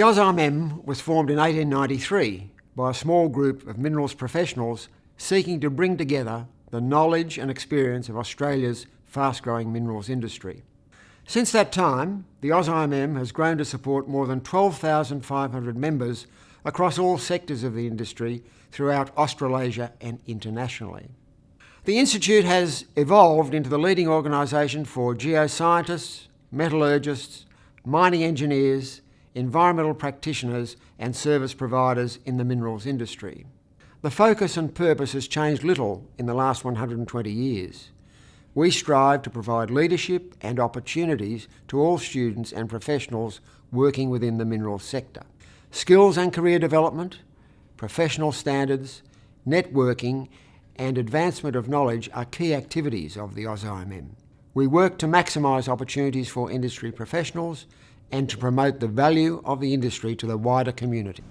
The AusIMM was formed in 1893 by a small group of minerals professionals seeking to bring together the knowledge and experience of Australia's fast-growing minerals industry. Since that time, the AusIMM has grown to support more than 12,500 members across all sectors of the industry throughout Australasia and internationally. The Institute has evolved into the leading organisation for geoscientists, metallurgists, mining engineers, environmental practitioners and service providers in the minerals industry. The focus and purpose has changed little in the last 120 years. We strive to provide leadership and opportunities to all students and professionals working within the minerals sector. Skills and career development, professional standards, networking and advancement of knowledge are key activities of the AusIMM. We work to maximise opportunities for industry professionals and to promote the value of the industry to the wider community.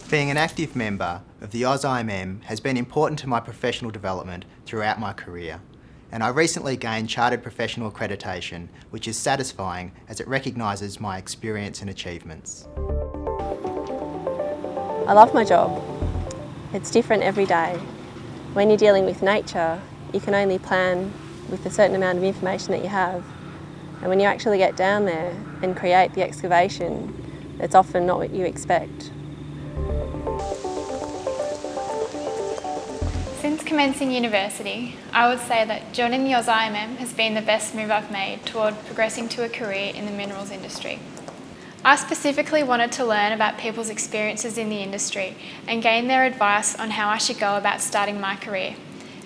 Being an active member of the AusIMM has been important to my professional development throughout my career, and I recently gained Chartered Professional Accreditation, which is satisfying as it recognises my experience and achievements. I love my job. It's different every day. When you're dealing with nature, you can only plan with a certain amount of information that you have. And when you actually get down there and create the excavation, it's often not what you expect. Since commencing university, I would say that joining the AusIMM has been the best move I've made toward progressing to a career in the minerals industry. I specifically wanted to learn about people's experiences in the industry and gain their advice on how I should go about starting my career.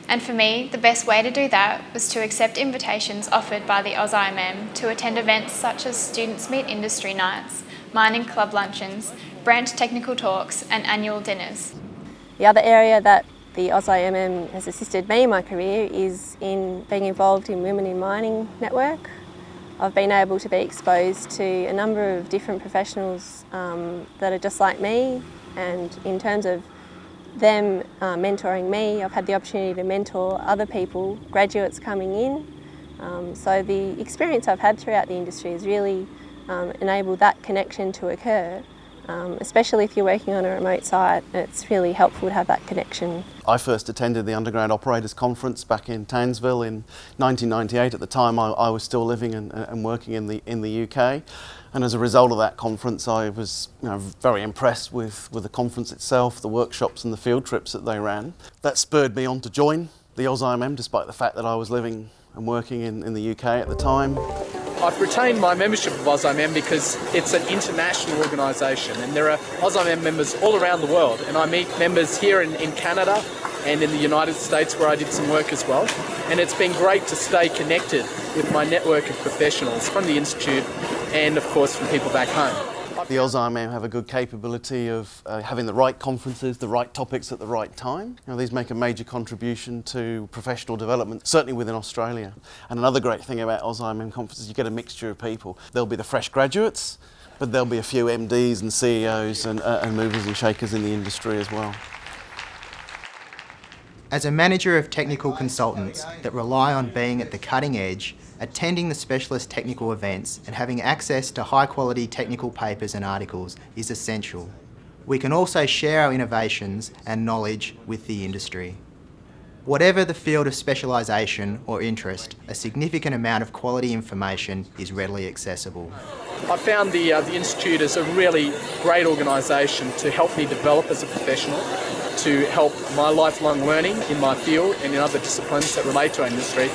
And for me, the best way to do that was to accept invitations offered by the AusIMM to attend events such as Students Meet Industry Nights, mining club luncheons, branch technical talks and annual dinners. The other area that the AusIMM has assisted me in my career is in being involved in Women in Mining network. I've been able to be exposed to a number of different professionals that are just like me, and in terms of them mentoring me, I've had the opportunity to mentor other people, graduates coming in. So the experience I've had throughout the industry has really enabled that connection to occur. Especially if you're working on a remote site, it's really helpful to have that connection. I first attended the Underground Operators Conference back in Townsville in 1998. At the time I was still living and working in the UK, and as a result of that conference I was very impressed with the conference itself, the workshops and the field trips that they ran. That spurred me on to join the AusIMM despite the fact that I was living and working in the UK at the time. I've retained my membership of AusIMM because it's an international organisation and there are AusIMM members all around the world, and I meet members here in Canada and in the United States where I did some work as well, and it's been great to stay connected with my network of professionals from the Institute and of course from people back home. The AusIMM have a good capability of having the right conferences, the right topics at the right time. These make a major contribution to professional development, certainly within Australia. And another great thing about AusIMM conferences, you get a mixture of people. There'll be the fresh graduates, but there'll be a few MDs and CEOs and movers and shakers in the industry as well. As a manager of technical consultants that rely on being at the cutting edge, attending the specialist technical events and having access to high quality technical papers and articles is essential. We can also share our innovations and knowledge with the industry. Whatever the field of specialisation or interest, a significant amount of quality information is readily accessible. I found the Institute as a really great organisation to help me develop as a professional, to help my lifelong learning in my field and in other disciplines that relate to our industry.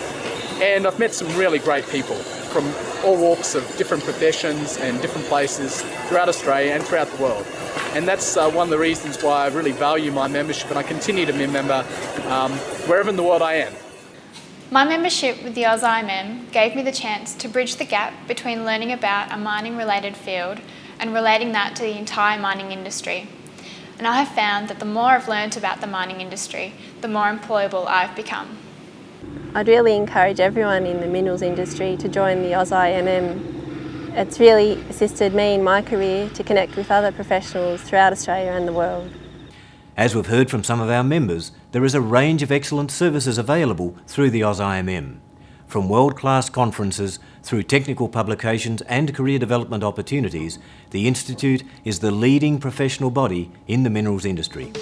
And I've met some really great people from all walks of different professions and different places throughout Australia and throughout the world. And that's one of the reasons why I really value my membership, and I continue to be a member wherever in the world I am. My membership with the AusIMM gave me the chance to bridge the gap between learning about a mining-related field and relating that to the entire mining industry. And I have found that the more I've learned about the mining industry, the more employable I've become. I'd really encourage everyone in the minerals industry to join the AusIMM. It's really assisted me in my career to connect with other professionals throughout Australia and the world. As we've heard from some of our members, there is a range of excellent services available through the AusIMM, from world-class conferences Through technical publications and career development opportunities, the Institute is the leading professional body in the minerals industry.